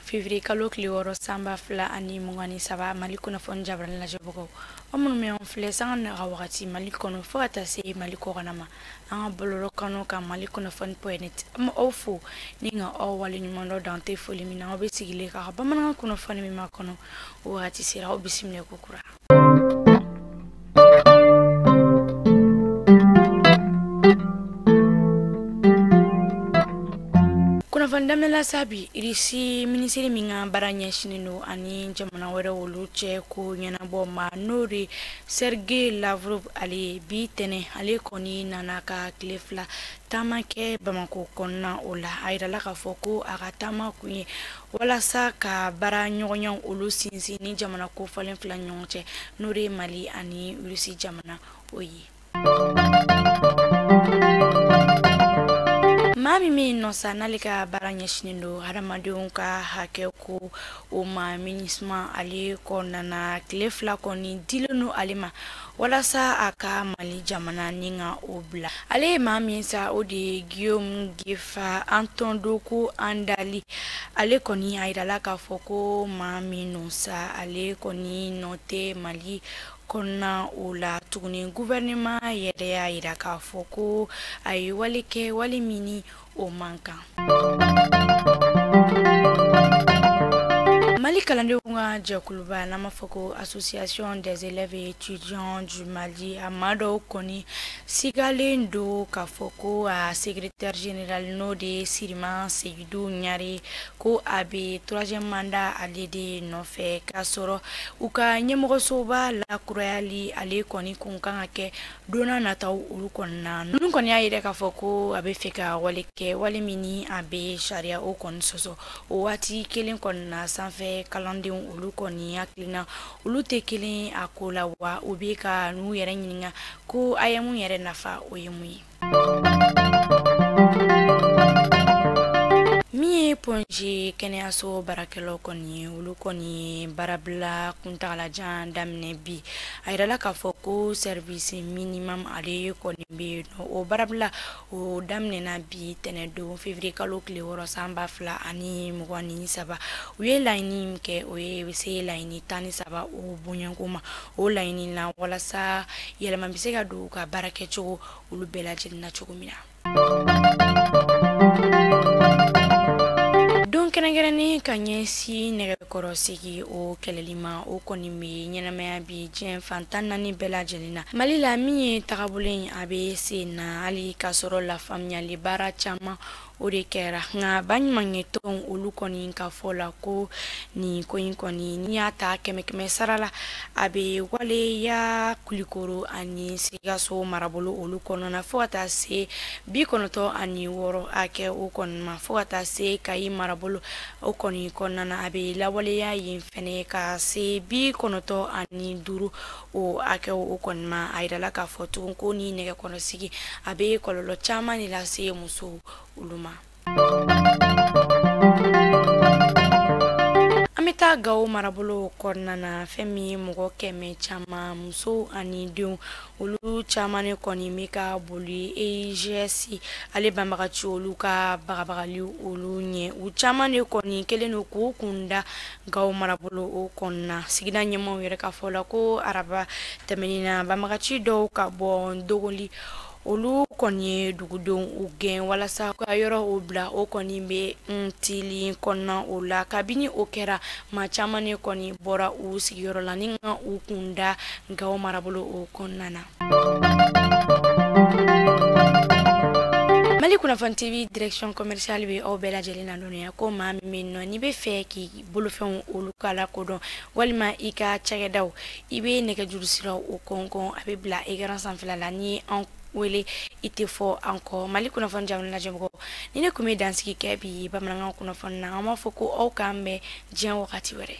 février kalo tile wɔɔrɔ sanba fila ani mugan ni saba Mali kunnafoni jabarani lajɛbagaw o minnu bɛ an filɛ sanga naga wagati Mali kɔnɔ fo ka taa se Mali kɔkan ma an ka bɔlɔlɔ kanu kan Mali kunnafoni.net an bɛ aw fo ni ka aw wale ɲuman dɔ dan tɛ foli min na aw bɛ sigilen ka bamanankan kunnafoni min ma kɔnɔ o wagati sera aw bisimila ko kura. Kunnafoni sabi irisi minisiri min ka baara ɲɛsinnen don ani jamana wɛrɛ olu cɛ ko ɲɛnabɔ ma n'o de Sergei Lavrov ale bi tɛnɛ ale kɔni nana ka tile fila taama kɛ Bamako kɔnɔna o la a yirala k'a fɔ ko a ka taama kun ye walasa ka baara ɲɔgɔnya olu sinsin ni jamana kofɔlen fila ɲɔgɔn cɛ n'o de Mali ani Rusi jamana o ye. maa min bɛ nɔ sa n'ale ka baara ɲɛsinnen don hadamadenw ka hakɛ ko o ma MINUSMA ale kɔnɔna tile fila kɔni dilen don ale ma walasa a ka Mali jamana ni ka o bila ale ye maa min sa o de ye Guillaume Gefa Antondoko Andali ale kɔni a yirala k'a fɔ ko maa min nɔ sa ale kɔni nɔ tɛ Mali kɔnɔna o la tuguni gouvernement yɛrɛ y'a yira k'a fɔ ko a ye wale kɛ wale min ni o man kan. Mali kalandenw ka jɛkuluba n'an b'a fɔ ko Association des élèves et étudiants du Mali a maa dɔw kɔni sigalen don k'a fɔ ko a secrétaire général n'o de ye Sirima Seydou Ɲare ko a bɛ troisième mandat ale de nɔfɛ k'a sɔrɔ u ka ɲɛmɔgɔsoba lakurayali ale kɔni kun kan ka kɛ donna nataw olu kɔnɔna ninnu kɔni y'a yira k'a fɔ ko a bɛ fɛ ka wale kɛ wale min ni a bɛ sariya o kɔni sɔsɔ o waati kelen kɔnɔna sanfɛ kalandenw olu kɔni hakilina olu tɛ kelen a ko la wa u bɛ ka n'u yɛrɛ ɲininka ko a ye mun yɛrɛ nafa o ye mun ye. min ye Ponge kɛnɛyaso baarakɛlaw kɔni ye olu kɔni ye baarabila kuntagalajan daminɛ bi a yirala k'a fɔ ko service minimum ale kɔni bɛ yen nɔ o baarabila o daminɛna bi tɛnɛndon février kalo tile wɔɔrɔ sanba fila ani mugan ni saba u ye laɲini min kɛ o ye bɛ se laɲini 13 o bonyanko ma o laɲini la walasa yɛlɛma bɛ se ka don u ka baara kɛcogo olu bɛɛ lajɛlen na cogo min na. don kɛrɛnkɛrɛnnen ka ɲɛsin nɛgɛkɔrɔsigi o kɛlɛli ma o kɔni bɛ ɲɛnamaya bi diɲɛ fantan naani bɛɛ lajɛlen na Mali la min ye tagabolo in a bɛ sen na hali k'a sɔrɔ lafaamuyali baara caman o de kɛra nka baɲumankɛ tɔnw olu kɔni ka fɔ la ko nin ko in kɔni n'i y'a ta kɛmɛ sara la a bɛ waleya Kulikoro ani Sikaso marabolo olu kɔnɔna fo ka taa se 96 a kɛ o kɔni ma fo ka taa se Kayi marabolo o kɔni kɔnɔna a bɛ lawaleya yen fɛnɛ ka se 95 o a kɛ o kɔni ma a yirala k'a fɔ tugun ko ni nɛgɛkɔrɔsigi a bɛ kɔlɔlɔ caman de lase musow olu ma. an bɛ taa Gawo marabolo kɔnɔna na fɛn min ye mɔgɔ kɛmɛ caman muso ani denw olu caman de kɔni bɛ ka boli EIGS ale banbagaci olu ka bagabagali olu ɲɛ u caman de kɔni kelen don k'u kunda Gawo marabolo o kɔnɔna sigida ɲɛmaaw yɛrɛ ka fɔ la ko araba tɛmɛnen na banbagaci dɔw ka bɔ Dogoli olu kɔni ye dugudenw u gɛn walasa ka yɔrɔ o bila o kɔni bɛ Ntili kɔnɔna o la kabini o kɛra maa caman de kɔni bɔra u sigiyɔrɔ la ni ka u kunda Gawo marabolo o kɔnɔna na. Mali kunnafoni TV direction commerciale bɛ aw bɛɛ lajɛlen na dɔnniya ko maa min bɛ nɔ n'i bɛ fɛ k'i bolofɛnw olu k'a la kodɔn walima i ka cakɛdaw i bɛ nɛgɛjuru siraw o kɔnkɔn a bɛ bila écran sanfɛla la ni an wele i tɛ fɔ an kɔ Mali kunnafoni jabarani lajɛbagaw ni ne kun bɛ dansigi kɛ bi bamanankan kunnafoni na an b'a fɔ ko aw k'an bɛn diɲɛ wagati wɛrɛ.